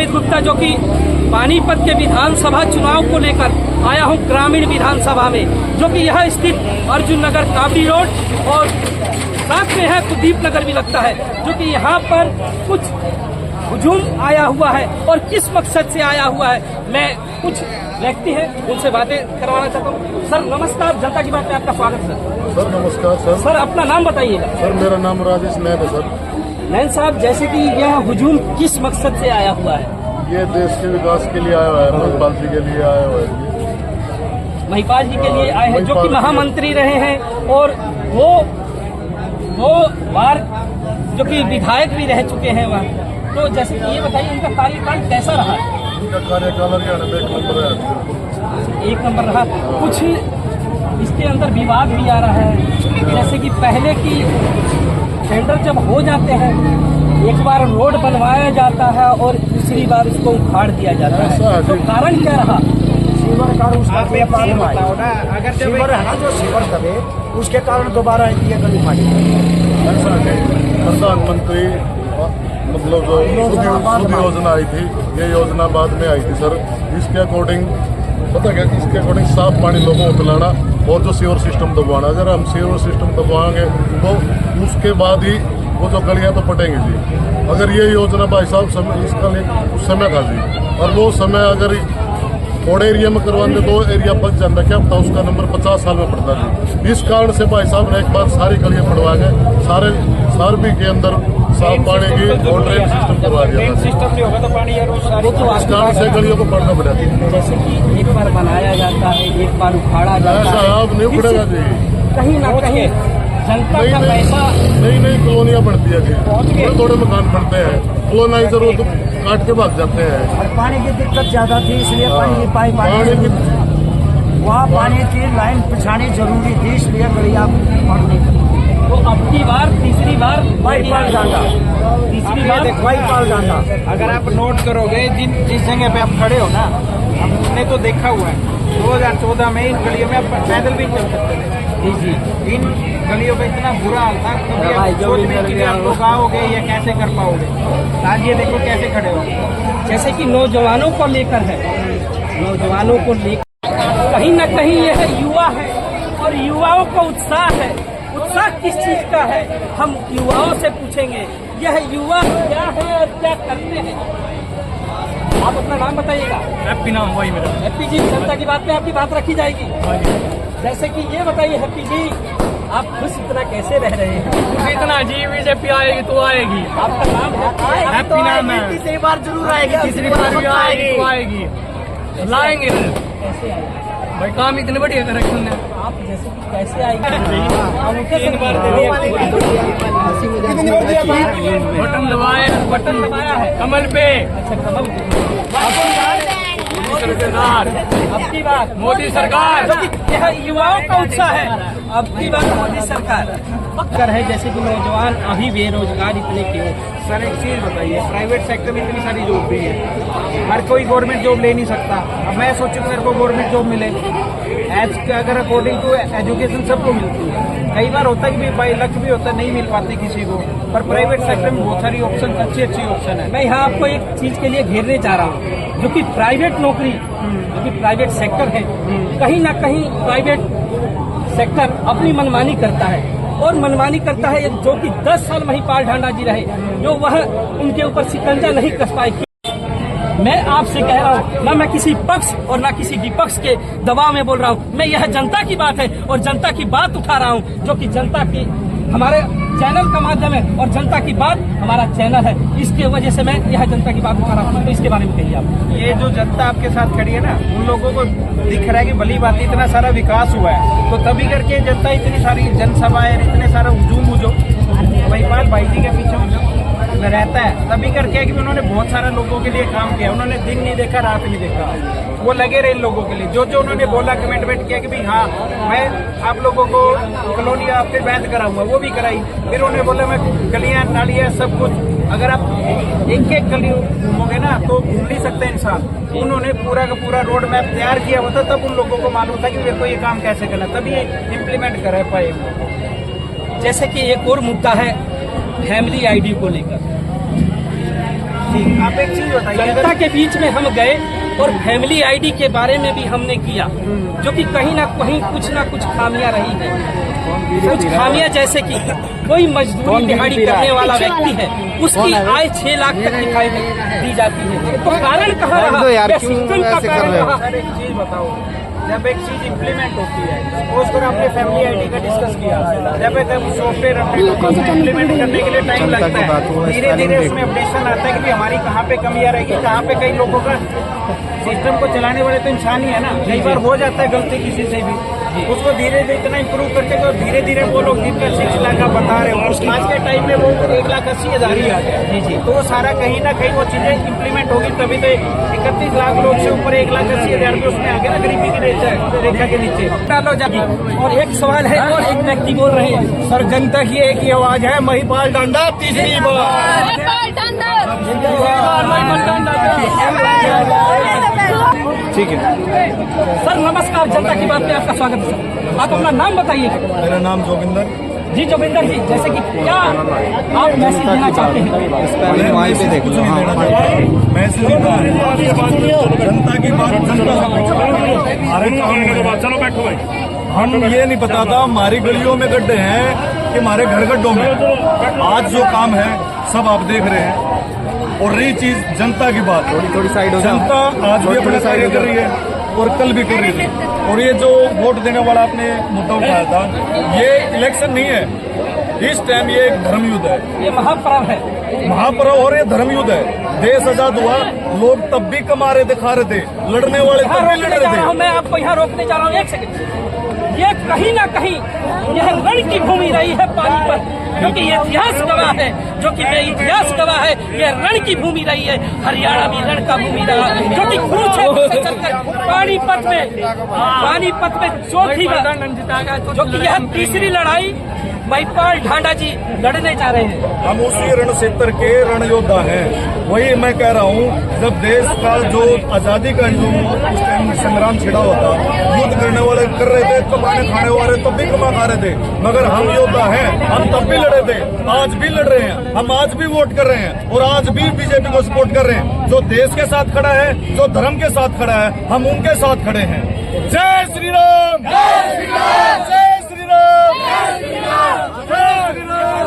अमित गुप्ता, जो कि पानीपत के विधानसभा चुनाव को लेकर आया हूं ग्रामीण विधानसभा में, जो कि यह स्थित अर्जुन नगर कावड़ी रोड और साथ में है कुलदीप नगर भी लगता है, जो कि यहाँ पर कुछ हुजूम आया हुआ है और किस मकसद से आया हुआ है। मैं कुछ व्यक्ति हैं उनसे बातें करवाना चाहता हूँ। सर नमस्कार, जनता की बात में आपका स्वागत सर। सर नमस्कार सर। सर अपना नाम बताइएगा। सर मेरा नाम राजेश नैन है सर। नैन साहब, जैसे कि यह हुजूम किस मकसद से आया हुआ है? ये देश के विकास के लिए आया हुआ है, महिपाल जी के लिए आया हुआ है। महिपाल जी के लिए आए हैं, जो कि महामंत्री रहे हैं और वो दो बार जो कि विधायक भी रह चुके हैं वहाँ। तो जैसे कि ये बताइए उनका कार्यकाल कैसा रहा? उनका कार्यकाल एक नंबर रहा। कुछ इसके अंदर विवाद भी आ रहा है, जैसे कि पहले की टेंडर जब हो जाते हैं एक बार रोड बनवाया जाता है और दूसरी बार उसको उखाड़ दिया जाता है, तो कारण क्या रहा? सीवर का उसका बताओ ना, अगर सीवर है ना जो सीवर करे उसके कारण दोबारा ये गली फाड़ी। प्रधानमंत्री मतलब शुद्ध योजना आई थी, ये योजना बाद में आई थी सर। इसके अकॉर्डिंग पता क्या, इसके अकॉर्डिंग साफ पानी लोगों को पिलाना और जो सीवर सिस्टम दबवाना। अगर हम सीवर सिस्टम दबवाएंगे तो उसके बाद ही वो जो गलियां तो पटेंगी जी। अगर ये योजना भाई साहब समय इसका उस समय था जी, और वो समय अगर थोड़े एरिया में करवाते तो एरिया बच जाता, क्या पता उसका नंबर 50 साल में पड़ता जी। इस कारण से भाई साहब ने एक बार सारी गलियां पड़वा के सारबी के अंदर साफ पानी की और ड्रेन सिस्टम करवा दिया। सिस्टम नहीं होगा तो पानी इस कारण से गलियों को पड़ना पड़ा। जैसे कि एक बार बनाया जाता है, एक बार उखाड़ा जाता है, ऐसा अब नहीं पड़ेगा जी। कहीं ना कहीं जनता का पैसा नई कॉलोनियाँ बनती है जी, थोड़े मकान बनते हैं, कॉलोनाइजर वो तो काट के भाग जाते हैं। और पानी की दिक्कत ज्यादा थी, इसलिए पानी की पानी वहाँ पानी की लाइन पिछानी जरूरी थी, इसलिए गलियाँ पड़नी। तो अब की बार तीसरी बार बाईपाल डांगा, तीसरी बार बाईपाल डांगा। अगर आप नोट करोगे जिस जगह पे आप खड़े हो ना, हमने तो देखा हुआ है 2014 में इन गलियों में आप पैदल भी चल सकते थे जी। इन गलियों का इतना बुरा हाल था, कभी आप सोच में कि आप लोग आओगे या कैसे कर पाओगे। आज ये देखो कैसे खड़े हो। जैसे कि नौजवानों को लेकर है, नौजवानों को लेकर कहीं ना कहीं यह युवा है और युवाओं का उत्साह है। उत्साह किस चीज का है हम युवाओं से पूछेंगे। यह युवा क्या है और क्या करते हैं? आप अपना नाम बताइएगा। हैप्पी नाम वही मेरा। हैप्पी जी, जनता की बात में आपकी बात रखी जाएगी। जैसे कि ये बताइए हैप्पी जी, आप खुश इतना कैसे रह रहे हैं? इतना जी, बीजेपी आएगी तो आएगी। आपका नाम है? हैप्पी नाम है। तीसरी बार जरूर आएगी, तीसरी बार भी आएगी तो आएगी, लाएंगे कैसे आएगी? भाई। काम इतने बढ़िया कर रखे उन्होंने। आप जैसे कि कैसे आएगी? बटन दबाया, बटन दबाया है कमल पे। अच्छा, कमल सरकार, अब की बात मोदी सरकार। जो कि यह युवाओं का उत्साह है। अब की बात मोदी सरकार पक्कर है। जैसे कि नौजवान अभी बेरोजगार इतने क्यों? सर एक चीज बताइए, प्राइवेट सेक्टर में इतनी सारी जॉब भी है, हर कोई गवर्नमेंट जॉब ले नहीं सकता। अब मैं सोचूं मेरे को गवर्नमेंट जॉब मिले, अगर अकॉर्डिंग टू एजुकेशन सबको मिलती है। कई बार होता है कि भाई लक भी होता है, नहीं मिल पाती किसी को, पर प्राइवेट सेक्टर में बहुत सारी ऑप्शन, अच्छी ऑप्शन है। मैं यहाँ आपको एक चीज के लिए घेरने जा रहा हूँ, जो कि प्राइवेट नौकरी, जो कि प्राइवेट सेक्टर है, कहीं ना कहीं प्राइवेट सेक्टर अपनी मनमानी करता है और मनमानी करता है, जो कि 10 साल महिपाल ढांडा जी रहे, जो वह उनके ऊपर शिकंजा नहीं कस पाए। मैं आपसे कह रहा हूँ, ना मैं किसी पक्ष और ना किसी विपक्ष के दबाव में बोल रहा हूँ, मैं यह जनता की बात है और जनता की बात उठा रहा हूँ, जो कि जनता की हमारे चैनल का माध्यम है और जनता की बात हमारा चैनल है। इसके वजह से मैं यह जनता की बात उठा रहा हूँ। तो इसके बारे में कहिए आप। ये जो जनता आपके साथ खड़ी है ना, उन लोगों को दिख रहा है कि भली बात इतना सारा विकास हुआ है, तो तभी करके जनता इतनी सारी जनसभाएं, इतने सारा हुजूम जो महिपाल भाई जी के पीछे रहता है, तभी करके कि उन्होंने बहुत सारे लोगों के लिए काम किया। उन्होंने दिन नहीं देखा, रात नहीं देखा, वो लगे रहे इन लोगों के लिए। जो जो उन्होंने बोला, कमिटमेंट किया कि भाई हाँ मैं आप लोगों को कॉलोनियाँ फिर बैंड कराऊंगा, वो भी कराई। फिर उन्होंने बोला मैं गलियाँ नालियाँ सब कुछ, अगर आप एक एक गली घूमोगे ना तो घूम नहीं सकते इंसान। उन्होंने पूरा का पूरा रोड मैप तैयार किया हुआ था, तब उन लोगों को मालूम था कि मेरे को ये काम कैसे करना, तभी इम्प्लीमेंट कर पाए। जैसे कि एक और मुद्दा है फैमिली आईडी को लेकर। आप एक चीज बताइए, जनता के बीच में हम गए और फैमिली आईडी के बारे में भी हमने किया, जो कि कहीं ना कुछ खामियां रही है। कुछ खामियां जैसे कि कोई मजदूरी दिहाड़ी करने वाला व्यक्ति है, उसकी आय 6 लाख तक दिखाई दी जाती है। तो कारण कहाँ रहा? या सिस्टम का कारण रहा? सर एक चीज बताओ, जब एक चीज इम्प्लीमेंट होती है, सपोज कर आपने फैमिली आईडी का डिस्कस किया, जब एक सॉफ्टवेयर इम्प्लीमेंट करने के लिए टाइम लगता है, धीरे धीरे उसमें अपडेशन आता है कि भाई हमारी कहाँ पे कमियां रहेगी, कहाँ पे कई लोगों का सिस्टम को चलाने वाले तो इंसान ही है ना, कई बार हो जाता है गलती किसी से भी, उसको धीरे धीरे इतना इम्प्रूव करके तो धीरे धीरे वो लोग जिनका 6 लाख आप बता रहे हो, आज के टाइम में वो 1,80,000 ही आ गया। जी तो वो सारा कहीं ना कहीं वो चीजें इम्प्लीमेंट होगी, तभी तो 31 लाख लोग से ऊपर 1,80,000 भी उसमें आ गया ना, गरीबी की रेखा के नीचे डालो जाके। और एक सवाल है और एक व्यक्ति बोल रहे हैं, सर जनता की एक ही आवाज है, महिपाल डांडा तीसरी बार। ठीक है सर नमस्कार, जनता की बात में आपका स्वागत है सर। आप अपना नाम बताइए। मेरा नाम जोगिंदर। जी जोगिंदर जी, जैसे कि क्या आप मैसेज देना चाहते हैं? मैसेज जनता की बात, चलो बैठो भाई। हम ये नहीं पता था हमारी गलियों में गड्ढे हैं कि हमारे घर गड्ढों में। आज जो काम है सब आप देख रहे हैं। और रही चीज जनता की बात, थोड़ी साइड हो, जनता आज भी अपना कार्य कर रही है और कल भी कर रही थी। और ये जो वोट देने वाला आपने मुद्दा उठाया था, ये इलेक्शन नहीं है, इस टाइम ये एक धर्म युद्ध है, ये महापर्व है, महापर्व और ये धर्म युद्ध है। देश आजाद हुआ, लोग तब भी कमा रहे थे, खा रहे थे, लड़ने वाले तब भी लड़ रहे थे। मैं आपको यहाँ रोकने जा रहा हूँ, एक सेकंड। ये कहीं ना कहीं यह रण की भूमि रही है पानीपत, क्योंकि ये इतिहास गवाह है, जो कि मैं इतिहास गवाह है, ये रण की भूमि रही है। हरियाणा भी रण का भूमि रहा, जो कि कुरुक्षेत्र से चलकर पानीपत में चौथी बार, जो कि यह तीसरी लड़ाई महिपाल ढांडा जी लड़ने जा रहे हैं। हम उसी रण क्षेत्र के रण योद्धा हैं। वही मैं कह रहा हूँ, जब देश का जो आजादी का जो उस टाइम संग्राम छिड़ा होता, युद्ध करने वाले कर रहे थे, कमाने खाने वाले तब भी कमा खा रहे थे, मगर हम योद्धा हैं, हम तब भी लड़े थे, आज भी लड़ रहे हैं, हम आज भी वोट कर रहे हैं और आज भी बीजेपी को सपोर्ट कर रहे हैं। जो देश के साथ खड़ा है, जो धर्म के साथ खड़ा है, हम उनके साथ खड़े हैं। जय श्री राम, जय श्री राम, जय श्री राम, जय श्री राम,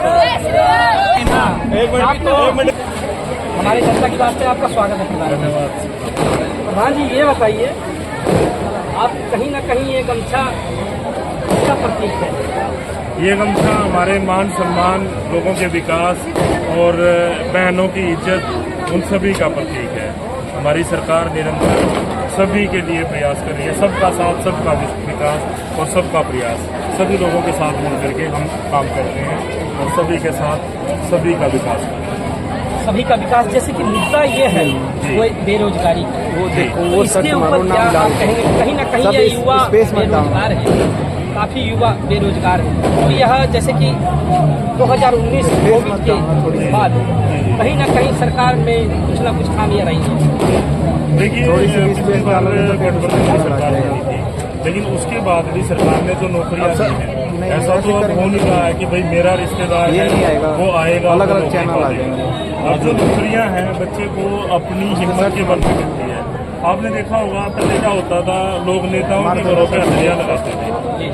जय श्री राम। एक मिनट हमारी जनता की बात से आपका स्वागत है। प्रधान जी ये बताइए, आप कहीं ना कहीं ये गमछा का प्रतीक है। ये गमछा हमारे मान सम्मान, लोगों के विकास और बहनों की इज्जत, उन सभी का प्रतीक है। हमारी सरकार निरंतर सभी के लिए प्रयास कर रही है, सबका साथ, सबका विकास और सबका प्रयास, सभी लोगों के साथ मिलकर के हम काम कर रहे हैं और सभी के साथ सभी का विकास कर रहे हैं। सभी का विकास, जैसे कि मुद्दा ये है वो बेरोजगारी, वो देखो वो इसके ऊपर क्या आप कहेंगे? कहीं ना कहीं ये युवा बेरोजगार है, काफी युवा बेरोजगार है। और यह जैसे कि 2019 कोविड के बाद कहीं ना कहीं सरकार में कुछ ना कुछ खामियां रही हैं। देखिए गठबंधन की सरकार बनी थी, लेकिन उसके बाद भी सरकार ने जो नौकरियां दी हैं, ऐसा तो अब हो नहीं रहा है कि भाई मेरा रिश्तेदार है वो आएगा, अलग अलग चैनल आ जाएंगे। अब जो नौकरियां हैं बच्चे को अपनी हिम्मत के बल पे मिलती है। आपने देखा होगा पहले क्या होता था, लोग नेताओं के घरों पे हथेलियां लगाते थे,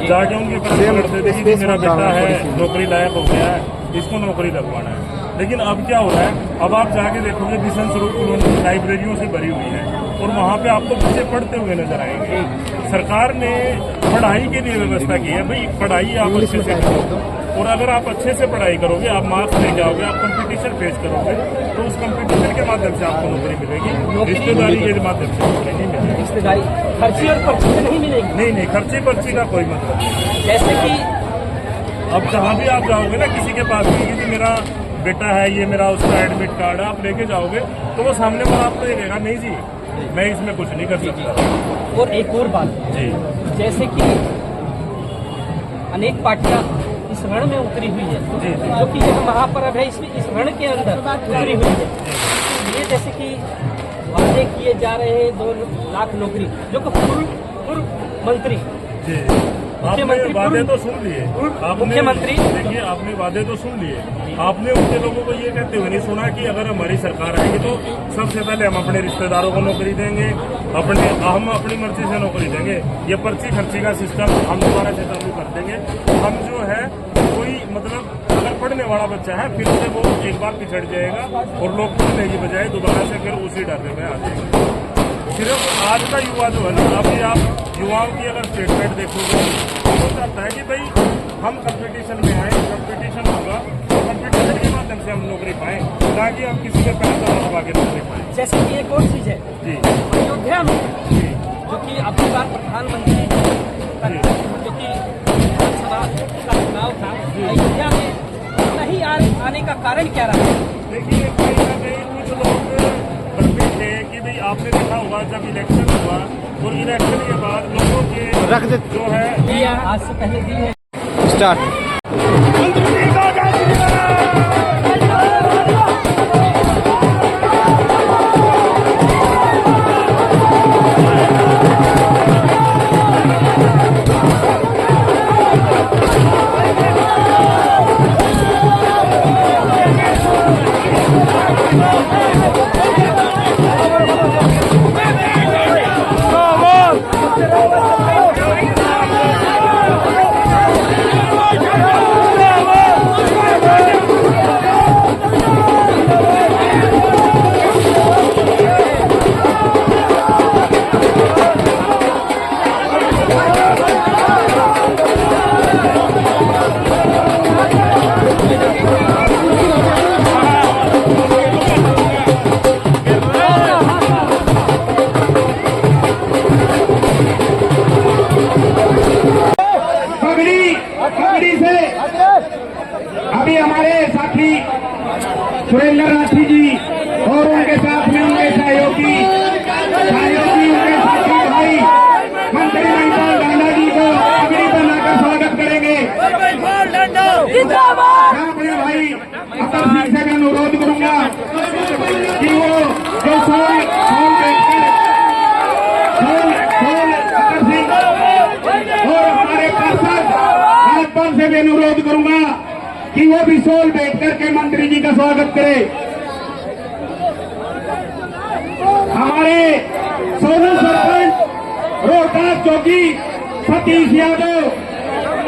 जाके उनके पैसे लड़ते थे कि मेरा बेटा है, नौकरी लायक हो गया है, इसको नौकरी लगवाना है। लेकिन अब क्या हो रहा है, अब आप जाके देखोगे बिशन स्वरूप कॉलोनी लाइब्रेरियों से भरी हुई है और वहाँ पे आपको बच्चे पढ़ते हुए नजर आएंगे। सरकार ने पढ़ाई के लिए व्यवस्था की है, भाई पढ़ाई आप अच्छे से करो, और अगर आप अच्छे से पढ़ाई करोगे, आप मार्क्स लेके आओगे, आप कंपटीशन फेस करोगे, तो उस कंपटीशन के माध्यम से आपको नौकरी मिलेगी, रिश्तेदारी के माध्यम से नौकरी नहीं मिलेगी। रिश्तेदारी खर्ची और पर्ची से नहीं मिलेगी? नहीं, खर्ची पर्ची का कोई मतलब नहीं। जैसे कि अब जहाँ भी आप जाओगे ना, किसी के पास भी कि मेरा बेटा है, ये मेरा उसका एडमिट कार्ड है, आप लेके जाओगे तो वो सामने वाला आपको ये कहेगा नहीं जी मैं इसमें कुछ नहीं कर सकता। और एक और बात जी, जैसे कि अनेक पार्टियां इस रण में उतरी हुई है, जो कि यह महापर्व है, इसमें इस रण के अंदर उतरी हुई है। ये जैसे कि वादे किए जा रहे हैं 2 लाख नौकरी, जो कि पूर्व मंत्री आपने वादे तो सुन लिए, मुख्यमंत्री देखिए आपने वादे तो सुन लिए, आपने उनके लोगों को ये कहते हुए नहीं सुना कि अगर हमारी सरकार आएगी तो सबसे पहले हम अपने रिश्तेदारों को नौकरी देंगे, हम अपनी मर्जी से नौकरी देंगे, ये पर्ची खर्ची का सिस्टम हम दोबारा से चालू कर देंगे। हम जो है कोई मतलब अगर पढ़ने वाला बच्चा है फिर से वो एक बार पिछड़ जाएगा और लोग पढ़ने की बजाय दोबारा से फिर उसी डरने में आ जाएंगे। सिर्फ आज का युवा जो है ना, अभी आप युवाओं की अगर स्टेटमेंट देखोगे हो जाता है कि भाई हम कंपटीशन में आए, कंपटीशन होगा और कंपटीशन के माध्यम से हम नौकरी पाएं, ना कि हम किसी के पैसा दबा के नौकरी पाएं। जैसे कि एक और चीज है जी अयोध्या में जी जो कि अब की बार प्रधानमंत्री जो कि विधानसभा का चुनाव था, अयोध्या में नहीं आने का कारण क्या रहा? देखिए कहीं ना कहीं कुछ लोग भ्रमित थे कि भाई आपने देखा होगा जब इलेक्शन हुआ और इलेक्शन के बाद लोगों के जो है आज से पहले दी है पगड़ी से अभी हमारे साथी सुरेंद्र राठी जी और उनके साथ में उनके सहयोगी उनके साथी भाई मंत्री महिपाल डांडा जी को पगड़ी बनाकर स्वागत करेंगे। मैं अपने भाई अतर सिंह से भी अनुरोध करूंगा कि वो जो सोल अतर सिंह और हमारे पार्षद से भी अनुरोध करूंगा कि वो भी सोल बैठ करके मंत्री जी का स्वागत करे। हमारे सोनू सरपंच रोहतास चौकी सतीश यादव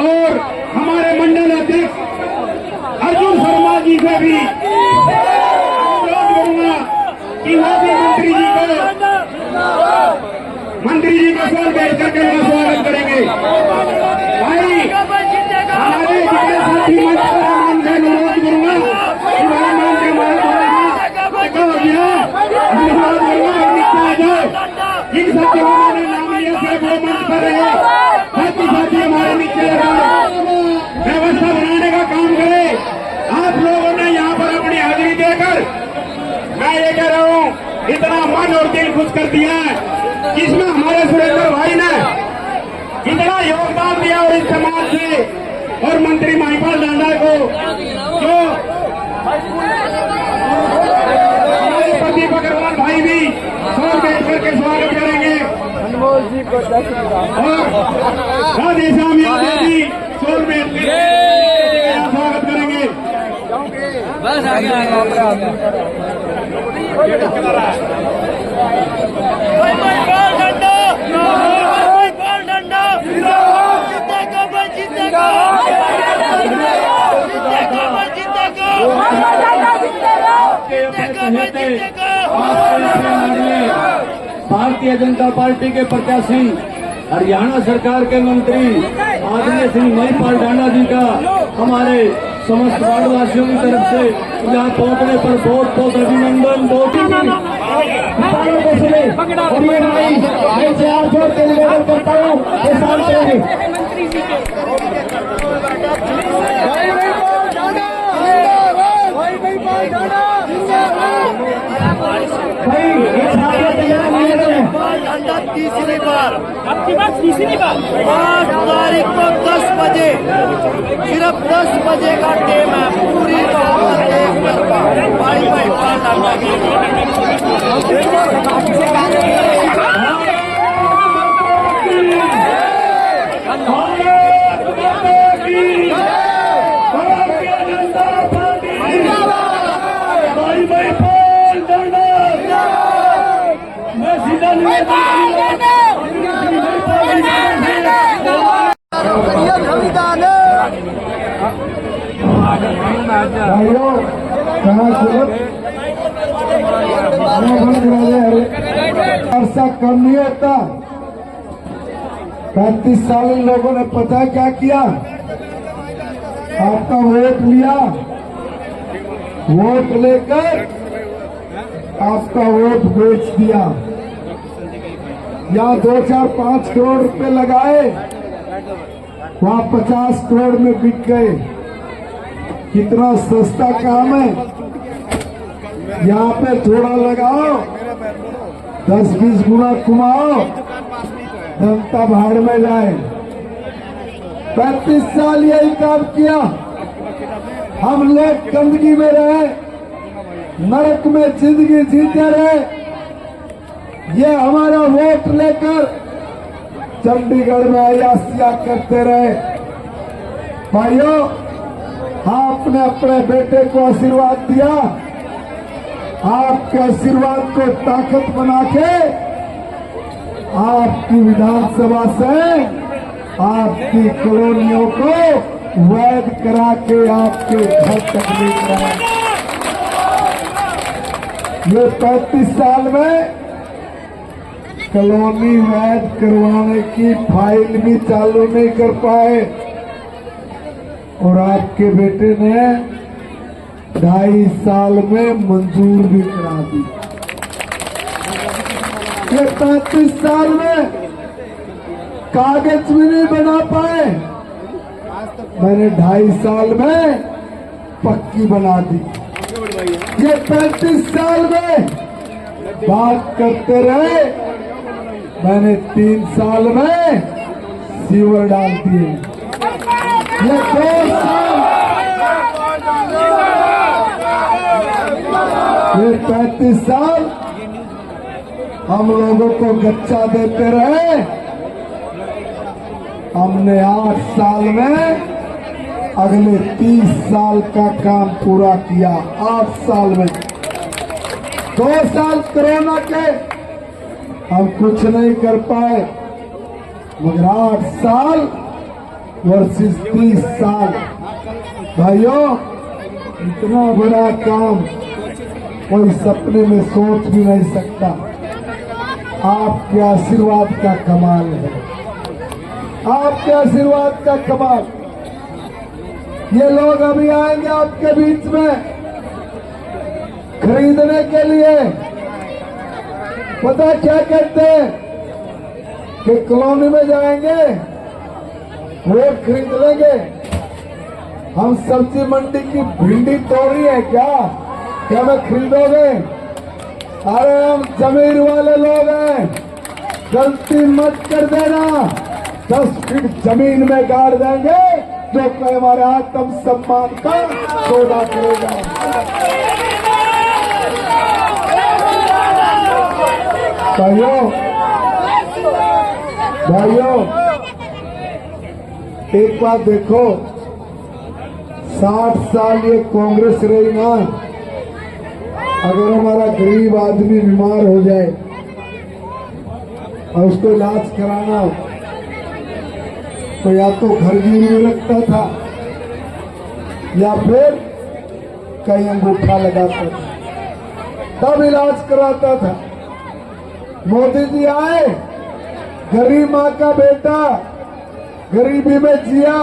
और हमारे मंडल अध्यक्ष अर्जुन शर्मा जी से भी अनुरोध करूंगा कि वो भी मंत्री जी को सोल बैठ करके उनका स्वागत करेंगे। भाई हमारे जितने साथी मंच पर मान से अनुरोध करूंगा कि भाई मान के अनुरोध करूंगा आ जाओ। जिन साथियों ने नाम लिया सिर्फ वो मंच पर रहे, बाकी साथी हमारे नीचे व्यवस्था बनाने का काम करे। आप लोगों ने यहाँ पर अपनी हाजिरी देकर मैं ये कह रहा हूँ इतना मन और दिल खुश कर दिया है जिसमें हमारे सुरेंद्र भाई ने इतना योगदान दिया और इस समाज से और मंत्री महिपाल डांडा को जो हमारे प्रदीप अग्रवाल भाई भी सोल बैठ करके स्वागत करेंगे और राधेश्याम यादव जी सोल बैठ करके स्वागत करेंगे। बस भारतीय जनता पार्टी के प्रत्याशी हरियाणा सरकार के मंत्री आदरणीय श्री महिपाल डांडा जी का हमारे समस्त वार्डवासियों की तरफ से यहाँ पहुँचने पर बहुत बहुत अभिनंदन। बहुत ही करता हूँ तीसरी बार आपकी बात तीसरी बार 5 तारीख को 10 बजे सिर्फ 10 बजे का टाइम है। पूरी भाई भाई ऐसा कम नहीं होता। 35 साल इन लोगों ने पता क्या किया, आपका वोट लिया, वोट लेकर आपका वोट बेच दिया। यहाँ 2, 4, 5 करोड़ रुपए लगाए, वहाँ 50 करोड़ में बिक गए। कितना सस्ता काम है। यहाँ पे थोड़ा लगाओ, 10-20 गुना कमाओ, जनता भाड़ में जाए। 35 साल यही काम किया। हम लोग गंदगी में रहे, नरक में जिंदगी जीते रहे। ये हमारा वोट लेकर चंडीगढ़ में अयासिया करते रहे। भाइयों, आपने अपने बेटे को आशीर्वाद दिया, आपके आशीर्वाद को ताकत बना के आपकी विधानसभा से आपकी कॉलोनियों को वैध करा के आपके घर तक लेकर आए। ये 35 साल में कॉलोनी वैध करवाने की फाइल भी चालू नहीं कर पाए, और आपके बेटे ने 2.5 साल में मंजूर भी करा दी। ये 35 साल में कागज भी नहीं बना पाए, मैंने 2.5 साल में पक्की बना दी। ये 35 साल में बात करते रहे, मैंने 3 साल में सीवर डाल दिए। ये 2 साल, ये 35 साल हम लोगों को गच्चा देते रहे। हमने 8 साल में अगले 30 साल का काम पूरा किया। 8 साल में 2 साल कोरोना के हम कुछ नहीं कर पाए, मगर 8 साल वर्सेस 30 साल, भाइयों, इतना बड़ा काम कोई सपने में सोच भी नहीं सकता। आपके आशीर्वाद का कमाल है, आपके आशीर्वाद का कमाल। ये लोग अभी आएंगे आपके बीच में खरीदने के लिए। पता क्या कहते हैं कि कॉलोनी में जाएंगे, वोट खरीद लेंगे। हम सब्जी मंडी की भिंडी तोड़ी है क्या मैं खरीदोगे? अरे हम जमीन वाले लोग हैं, गलती मत कर देना। 10 फीट जमीन में गाड़ देंगे जो कोई हमारे आत्म सम्मान का सौदा करेगा। भाइयों, एक बात देखो, 60 साल ये कांग्रेस रही ना, अगर हमारा गरीब आदमी बीमार हो जाए और उसको इलाज कराना, तो या तो घर गिरवी रखता था या फिर कहीं अंगूठा लगाता था, तब इलाज कराता था। मोदी जी आए, गरीब माँ का बेटा गरीबी में जिया,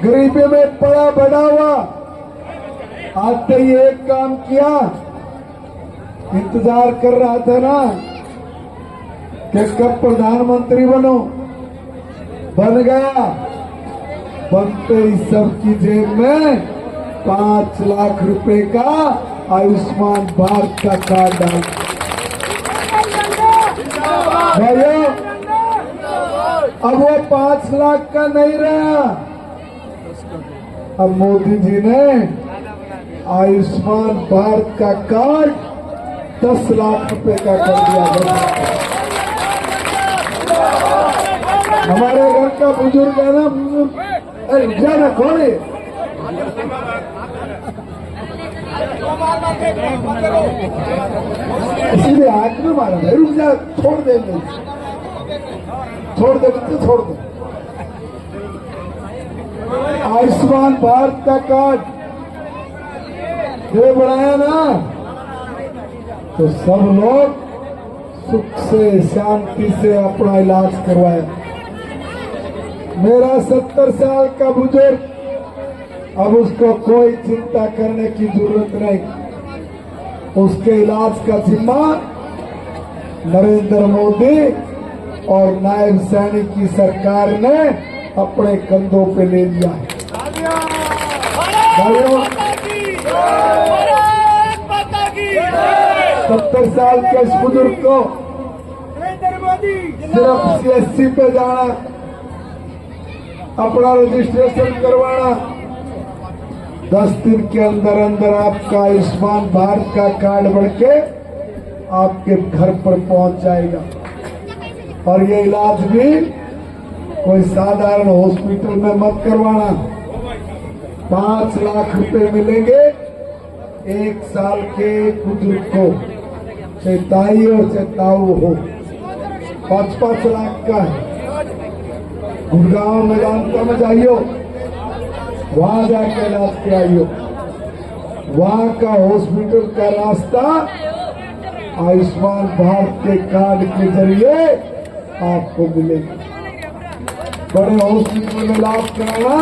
गरीबी में पड़ा बड़ा हुआ, आते ही एक काम किया, इंतजार कर रहा था ना कि कब प्रधानमंत्री बनो, बन गया। बनते ही सबकी जेब में 5 लाख रुपए का आयुष्मान भारत का कार्ड डाल। भाइयों, अब वो 5 लाख का नहीं रहा, अब मोदी जी ने आयुष्मान भारत का कार्ड 10 लाख रुपए का कर दिया। हमारे घर का बुजुर्ग है ना, बुजुर्ग, अरे जाना खोले, इसीलिए हाथ में मारा भाई, रुक जा, छोड़ दे, छोड़ दे, छोड़ दे। आयुष्मान भारत का कार्ड ये बनाया ना, तो सब लोग सुख से शांति से अपना इलाज करवाए। मेरा 70 साल का बुजुर्ग, अब उसको कोई चिंता करने की जरूरत नहीं। उसके इलाज का जिम्मा नरेंद्र मोदी और नायब सैनिक की सरकार ने अपने कंधों पे ले लिया है। भाइयों, 70 साल के इस बुजुर्ग को सिर्फ CSC पे जाना, अपना रजिस्ट्रेशन करवाना, 10 दिन के अंदर अंदर आपका आयुष्मान भारत का कार्ड बन के आपके घर पर पहुंच जाएगा। और ये इलाज भी कोई साधारण हॉस्पिटल में मत करवाना। 5 लाख रुपए मिलेंगे 1 साल के बुजुर्ग को, चाहे ताई और चाहे ताऊ हो। 5-5 लाख का है। गुड़गांव मेदांता में जाइयो, वहां जाके इलाज कराइयो। वहां का हॉस्पिटल का रास्ता आयुष्मान भारत के कार्ड के जरिए आपको मिलेगा। बड़े हॉस्पिटल में इलाज कराना,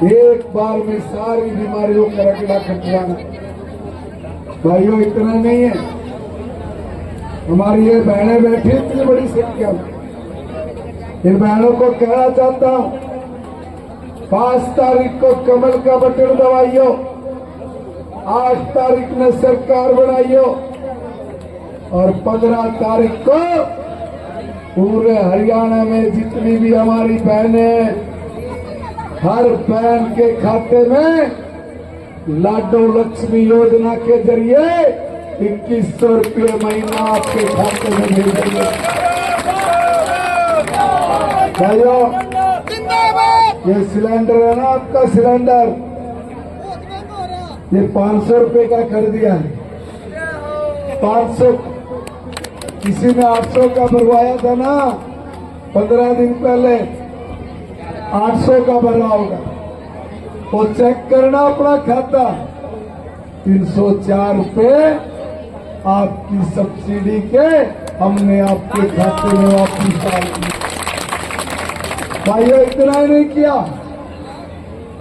एक बार में सारी बीमारियों का रगड़ा कटवाना। भाइयों, इतना नहीं है, हमारी ये बहनें बैठी इतनी बड़ी संख्या में, इन बहनों को कहना चाहता हूं, 5 तारीख को कमल का बटन दबाइयो, 8 तारीख में सरकार बनाइयो और 15 तारीख को पूरे हरियाणा में जितनी भी हमारी बहनें, हर बहन के खाते में लाडो लक्ष्मी योजना के जरिए 2100 रुपये महीना आपके खाते में भेजेंगे। भाइयों, ये सिलेंडर है ना, आपका सिलेंडर, ये 500 रुपये का कर दिया है। 500, किसी ने 800 का भरवाया था ना 15 दिन पहले, 800 का भरा होगा। वो चेक करना अपना खाता, 304 रुपये आपकी सब्सिडी के हमने आपके खाते में वापस डाल दिए। भाइयों, इतना ही नहीं किया,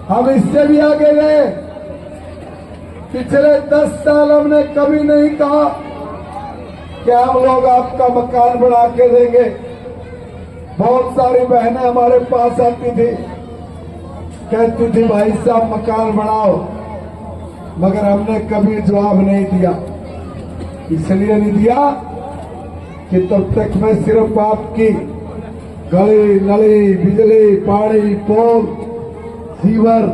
हम इससे भी आगे गए। पिछले 10 साल हमने कभी नहीं कहा कि हम लोग आपका मकान बना के देंगे। बहुत सारी बहनें हमारे पास आती थी, कहती थी भाई साहब मकान बनाओ, मगर हमने कभी जवाब नहीं दिया। इसलिए नहीं दिया कि तब तक मैं सिर्फ आपकी गली नली, बिजली, पानी, पोल, सीवर,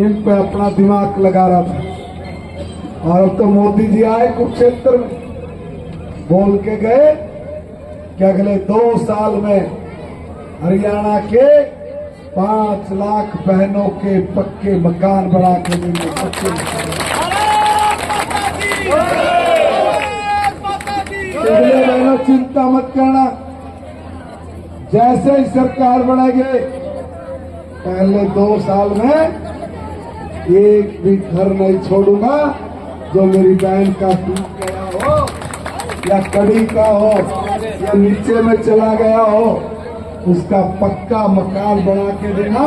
इन पे अपना दिमाग लगा रहा था। और अब तो मोदी जी आए कुरुक्षेत्र में, बोल के गए कि अगले 2 साल में हरियाणा के 5 लाख बहनों के पक्के मकान बना के देंगे। पक्के इसलिए बहनों, चिंता मत करना, जैसे ही सरकार बनेगी पहले 2 साल में एक भी घर नहीं छोड़ूंगा जो मेरी बहन का टूट गया हो या कड़ी का हो या नीचे में चला गया हो, उसका पक्का मकान बना के देना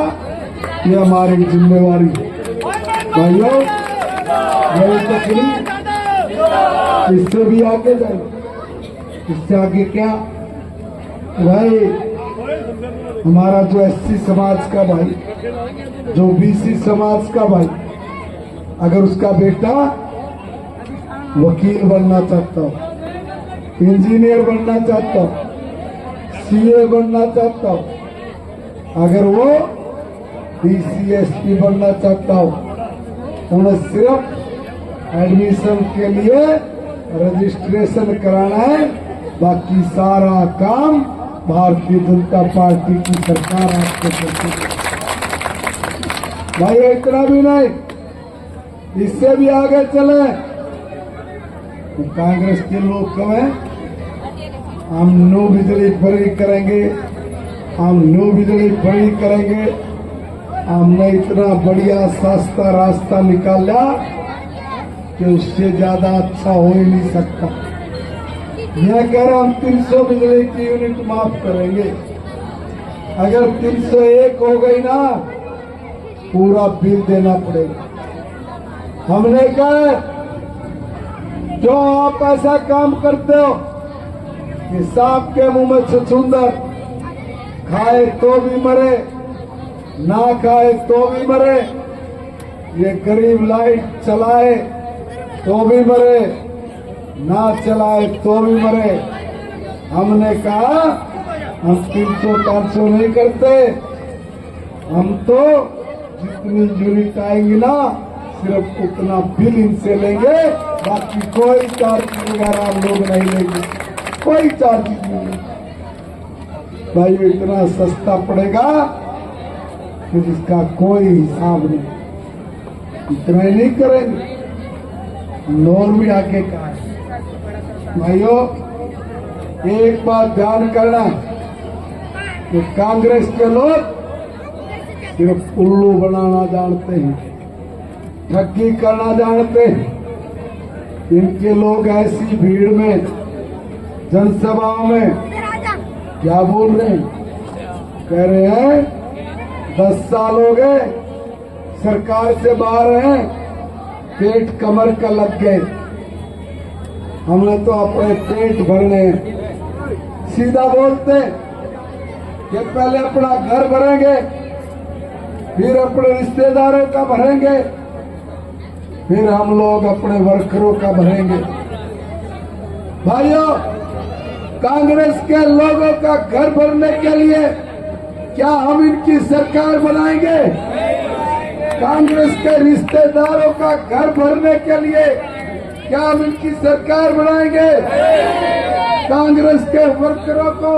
ये हमारी जिम्मेवारी है। भाइयों, यही तकलीफ, इससे भी आगे जाए। इससे आगे क्या भाई, हमारा जो SC समाज का भाई, जो BC समाज का भाई, अगर उसका बेटा वकील बनना चाहता हो, इंजीनियर बनना चाहता हो, CA बनना चाहता हो, अगर वो DC SP बनना चाहता हो, उन्हें सिर्फ एडमिशन के लिए रजिस्ट्रेशन कराना है, बाकी सारा काम भारतीय जनता पार्टी की सरकार आपको करती है। भाई, इतना भी नहीं, इससे भी आगे चले। तो कांग्रेस के लोग कहें हम नो बिजली फ्री करेंगे, हम नो बिजली फ्री करेंगे, हमने इतना बढ़िया सस्ता रास्ता निकाला कि उससे ज्यादा अच्छा हो ही नहीं सकता। मैं कह रहा हूं 300 बिजली की यूनिट माफ करेंगे। अगर 301 हो गई ना, पूरा बिल देना पड़ेगा। हमने कहा जो आप ऐसा काम करते हो कि सांप के मुंह में छुछुंदर, खाए तो भी मरे, ना खाए तो भी मरे, ये गरीब लाइट चलाए तो भी मरे, ना चलाए तो भी मरे। हमने कहा हम 300-400 नहीं करते, हम तो जितनी यूनिट आएंगी ना सिर्फ उतना बिल इनसे लेंगे, बाकी कोई चार्ज वगैरह हम लोग नहीं लेंगे, कोई चार्ज नहीं। भाई इतना सस्ता पड़ेगा कि जिसका कोई हिसाब नहीं। इतना ही नहीं करेंगे, नोर भी आगे का है। भाइयों एक बात ध्यान करना कि कांग्रेस के लोग सिर्फ उल्लू बनाना जानते हैं, ठगी करना जानते हैं। इनके लोग ऐसी भीड़ में, जनसभाओं में क्या बोल रहे हैं? कह रहे हैं 10 साल हो गए सरकार से बाहर हैं, पेट कमर का लग गए, हमने तो अपने पेट भरने हैं। सीधा बोलते कि पहले अपना घर भरेंगे, फिर अपने रिश्तेदारों का भरेंगे, फिर हम लोग अपने वर्करों का भरेंगे। भाइयों कांग्रेस के लोगों का घर भरने के लिए क्या हम इनकी सरकार बनाएंगे? कांग्रेस के रिश्तेदारों का घर भरने के लिए क्या हम इनकी सरकार बनाएंगे? कांग्रेस के वर्करों को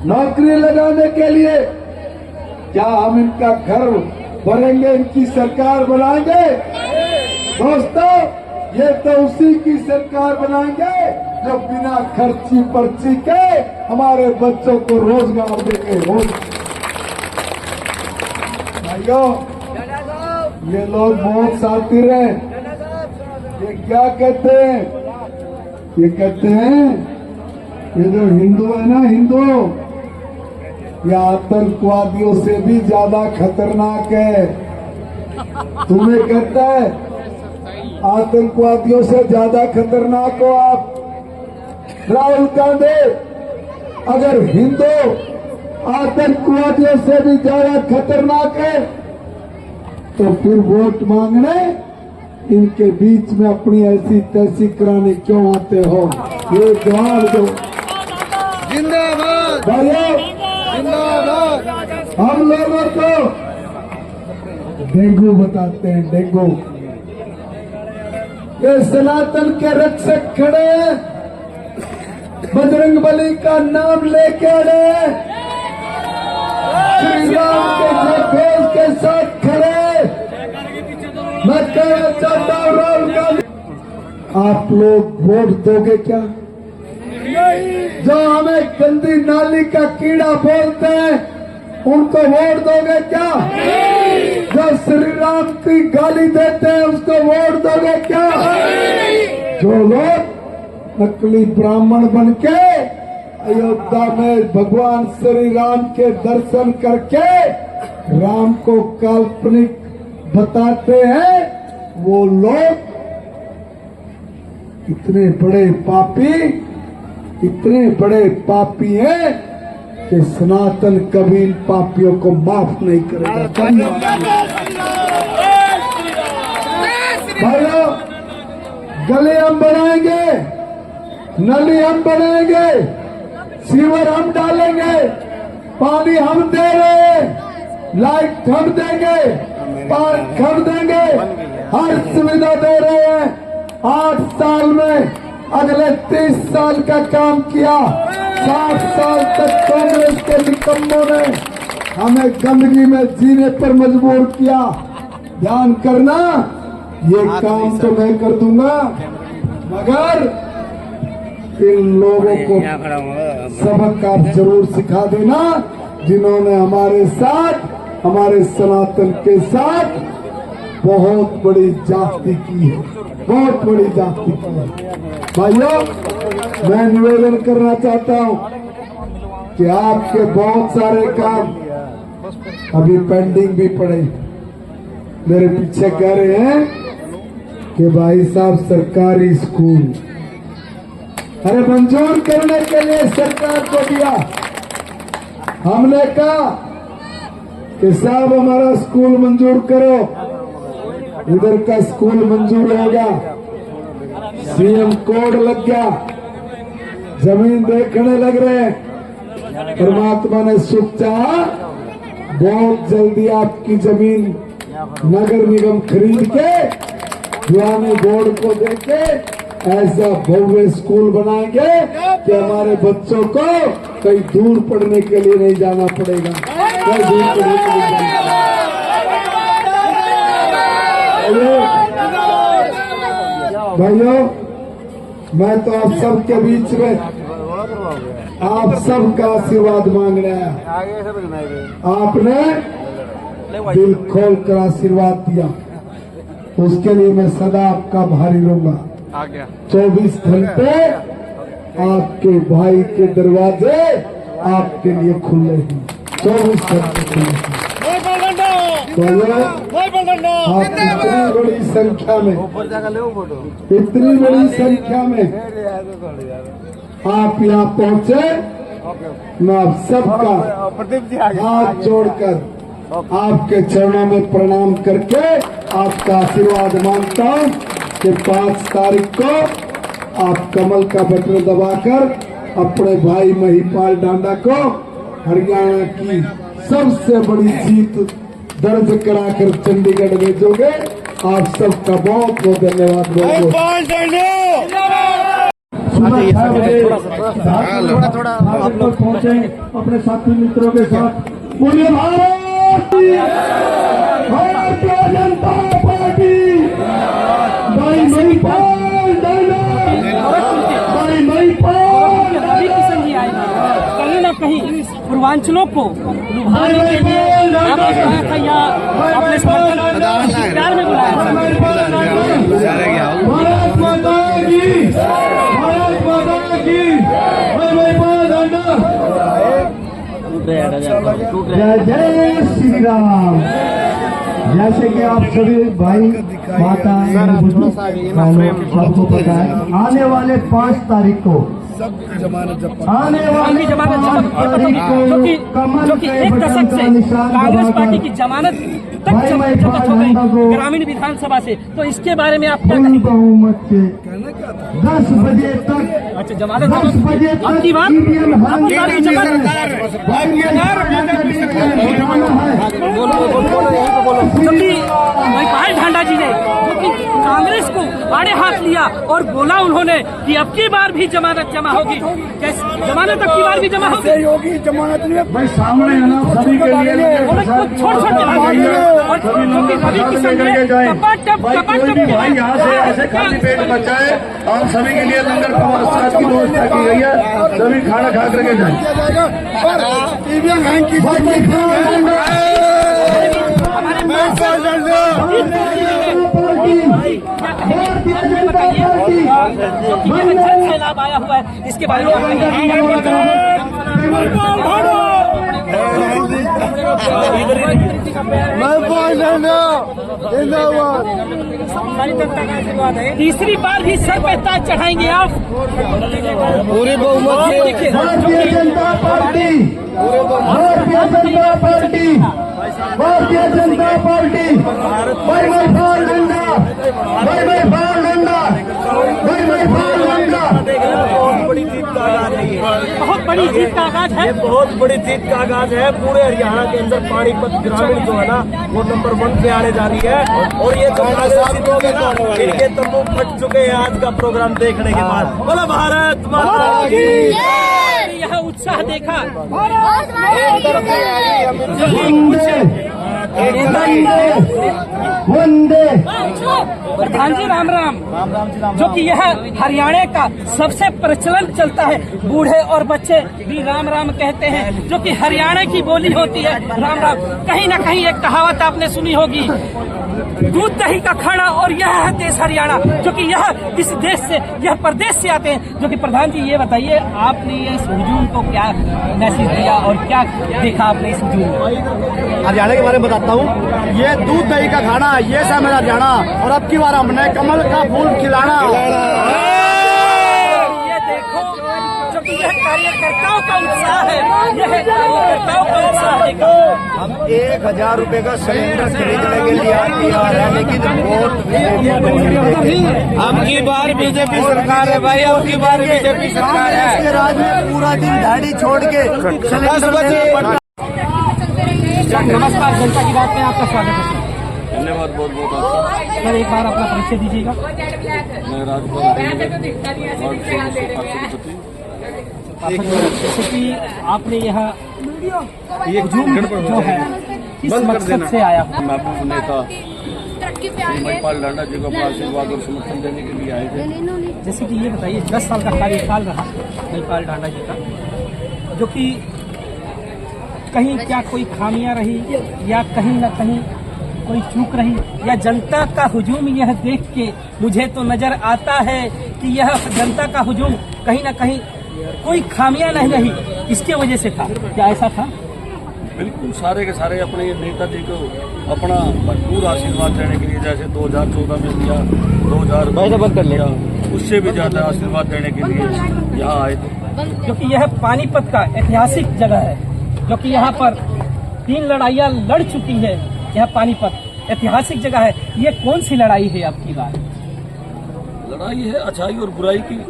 नौकरी लगाने के लिए क्या हम इनका घर भरेंगे, इनकी सरकार बनाएंगे? दोस्तों ये तो उसी की सरकार बनाएंगे जो बिना खर्ची पर्ची के हमारे बच्चों को रोजगार देंगे। भाइयों ये लोग बहुत शातिर हैं। ये क्या कहते हैं? ये कहते हैं ये जो हिंदू है ना, हिंदू ये आतंकवादियों से भी ज्यादा खतरनाक है। तुम्हें कहता है आतंकवादियों से ज्यादा खतरनाक हो आप। राहुल गांधी अगर हिंदू आतंकवादियों से भी ज्यादा खतरनाक है तो फिर वोट मांगने इनके बीच में अपनी ऐसी तैसी कराने क्यों आते हो? ये जवाब दो। जिंदाबाद भाइयों, जिंदाबाद। हम लोगों को डेंगू बताते हैं, डेंगू। ये सनातन के रक्षक खड़े हैं, बजरंग बली का नाम लेके अड़े, श्री राम के जयघोष के साथ खड़े। मैं कहना चाहता हूँ राहुल गांधी, आप लोग वोट दोगे क्या? जो हमें गंदी नाली का कीड़ा बोलते हैं उनको वोट दोगे क्या? जो श्री राम की गाली देते हैं उसको वोट दोगे क्या? जो लोग नकली ब्राह्मण बनके अयोध्या में भगवान श्री राम के दर्शन करके राम को काल्पनिक बताते हैं, वो लोग इतने बड़े पापी हैं कि सनातन कभी इन पापियों को माफ नहीं करेगा। भाइयों गली हम बनाएंगे, नली हम बनाएंगे, सीवर हम डालेंगे, पानी हम दे रहे हैं, लाइट हम देंगे, पार्क हम देंगे, हर सुविधा दे रहे हैं। 8 साल में अगले 30 साल का काम किया। 60 साल तक कांग्रेस के निकम्मों ने हमें गंदगी में जीने पर मजबूर किया। ध्यान करना, ये काम तो मैं कर दूंगा, मगर इन लोगों को सबक आप जरूर सिखा देना जिन्होंने हमारे साथ, हमारे सनातन के साथ बहुत बड़ी जाति की है, बहुत बड़ी जाति की है। भाइयों, मैं निवेदन करना चाहता हूं कि आपके बहुत सारे काम अभी पेंडिंग भी पड़े। मेरे पीछे कह रहे हैं कि भाई साहब सरकारी स्कूल, अरे मंजूर करने के लिए सरकार को दिया। हमने कहा कि साहब हमारा स्कूल मंजूर करो, इधर का स्कूल मंजूर हो गया, सीएम कोड लग गया, जमीन देखने लग रहे। परमात्मा ने सुख चाहा, बहुत जल्दी आपकी जमीन नगर निगम खरीद के दीवानी बोर्ड को देके ऐसा भव्य स्कूल बनाएंगे कि हमारे बच्चों को कहीं दूर पढ़ने के लिए नहीं जाना पड़ेगा, कहीं दूर पढ़ने के लिए जाना पड़ेगा। भाइयों, मैं तो आप सबके बीच में आप सबका आशीर्वाद मांग रहा है। आपने दिल खोल कर आशीर्वाद दिया, उसके लिए मैं सदा आपका भारी रहूंगा। 24 घंटे आपके भाई के दरवाजे आपके लिए खुले हैं, 24 घंटे खुले हैं। आप इतनी बड़ी संख्या में, इतनी बड़ी संख्या में आप यहाँ पहुंचे, मैं आप सबका हाथ जोड़कर आपके चरणों में प्रणाम करके आपका आशीर्वाद मांगता हूं कि 5 तारीख को आप कमल का बटन दबाकर अपने भाई महिपाल डांडा को हरियाणा की सबसे बड़ी जीत दर्ज कराकर चंडीगढ़ भेजोगे। आप सबका बहुत बहुत धन्यवाद। थोड़ा आप लोग पहुंचे अपने साथी मित्रों के साथ। बोलिए भारतीय जनता पार्टी, भाई महिपाल डांडा, भाई महिपाल कहीं न कहीं पूर्वांचलों को लुभाने के लिए आपने कहा था या अपने समर्थन प्यार में बुलाया था। भारत माता की, भारत माता की, भाई महिपाल डांडा। जय जय श्री राम। जैसे कि आप सभी भाई माता सबको पता है, आने वाले 5 तारीख को, आने वाली जमानत जो कि एक दशक से कांग्रेस पार्टी की जमानत तक जब्त हो गई ग्रामीण विधानसभा से, तो इसके बारे में आप क्या कहेंगे? बहुमत से 10 बजे तक, अच्छा जमानत 10 बजे तक आपकी बात महिपाल ढांडा जी ने, जो कि कांग्रेस को आड़े हाथ लिया और बोला उन्होंने कि अब की बार भी जमानत जमा होगी। कैसे जमानत अब की बार भी जमा होगी? जमानत भाई सामने है ना, सभी के लिए छोड़ भाई यहाँ से ऐसे खाली पेट बचाए। और सभी के लिए लंगर व्यवस्था की व्यवस्था की गई है, सभी खाना खा करके सैलाब आया हुआ है, इसके बारे में तीसरी बार भी सर पे ताज चढ़ाएंगे आप पूरे बहुमत से। Bharatiya Janata party, Bharatiya Janata party, Bharatiya Janata party, भाई महिपाल डांडा, भाई महिपाल डांडा, भाई महिपाल डांडा। बहुत बड़ी जीत का आगाज है, बहुत बड़ी जीत का आगाज है, बहुत बड़ी जीत का आगाज है। पूरे हरियाणा के अंदर पानीपत ग्रामीण जो है ना, वो नंबर 1 पे आने जा रही है। और ये जो लोग है ना, इनके तंबू फट चुके हैं आज का प्रोग्राम देखने के बाद। बोलो भारत माता की। यहाँ उत्साह देखा, वंदे प्रधान जी राम राम। जो कि यह हरियाणा का सबसे प्रचलन चलता है, बूढ़े और बच्चे भी राम राम कहते हैं, जो कि हरियाणा की बोली होती है राम राम। कहीं ना कहीं एक कहावत आपने सुनी होगी, दूध दही का खाना, और यह है देश हरियाणा, जो कि यह इस देश से, यह प्रदेश से आते हैं। जो कि प्रधान जी ये बताइए, आपने ये इस हुजूम को क्या मैसेज दिया और क्या देखा आपने इस हुजूम में? हरियाणा के बारे में बताता हूँ। ये दूध दही का खाना, ये सब मेरा हरियाणा, और अब की बार हमने कमल का फूल खिलाना। ये देखो, जो कि यह कार्यकर्ताओं का उत्साह है, यह कार्यकर्ताओं का उत्साह है। हम 1000 रुपए का सिलेंडर खरीदने के लिए तैयार है, लेकिन वोट अब की बार बीजेपी सरकार है भाई, अब की बार बीजेपी सरकार है। इसके राज में पूरा दिन दाढ़ी छोड़ के सिलेंडर लेना पड़ता। नमस्कार, जनता की बात में आपका स्वागत है। धन्यवाद बहुत बहुत आपका। सर, एक बार अपना परिचय दीजिएगा। मैं राजभवन जैसे कि आपने यहाँ हुजूम जो है किस मकसद से आया? मैं अपने नेता महिपाल डांडा जी को अपना आशीर्वाद और समर्थन देने के लिए आए थे। जैसे कि ये बताइए, 10 साल का कार्यकाल रहा महिपाल डांडा जी का, जो कि कहीं क्या कोई खामियां रही, या कहीं ना कहीं कोई चूक रही, या जनता का हुजूम यह देख के मुझे तो नजर आता है कि यह जनता का हुजूम कहीं ना कहीं कोई खामियां नहीं रही, इसके वजह से था? क्या ऐसा था? बिल्कुल, सारे के सारे अपने नेताजी को अपना भरपूर आशीर्वाद देने के लिए, जैसे 2014 में दिया, 2022 लिया, उससे भी ज्यादा आशीर्वाद देने के लिए यहाँ आए थे। क्योंकि यह पानीपत का ऐतिहासिक जगह है, जो कि यहाँ पर 3 लड़ाइयाँ लड़ चुकी है। यह पानीपत ऐतिहासिक जगह है। ये कौन सी लड़ाई है आपकी बात? लड़ाई है अच्छाई और बुराई की।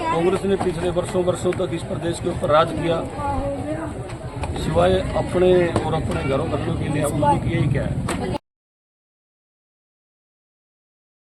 कांग्रेस ने पिछले वर्षों तक इस प्रदेश के ऊपर राज किया, सिवाय अपने और अपने घरों के लिए अब यही क्या है।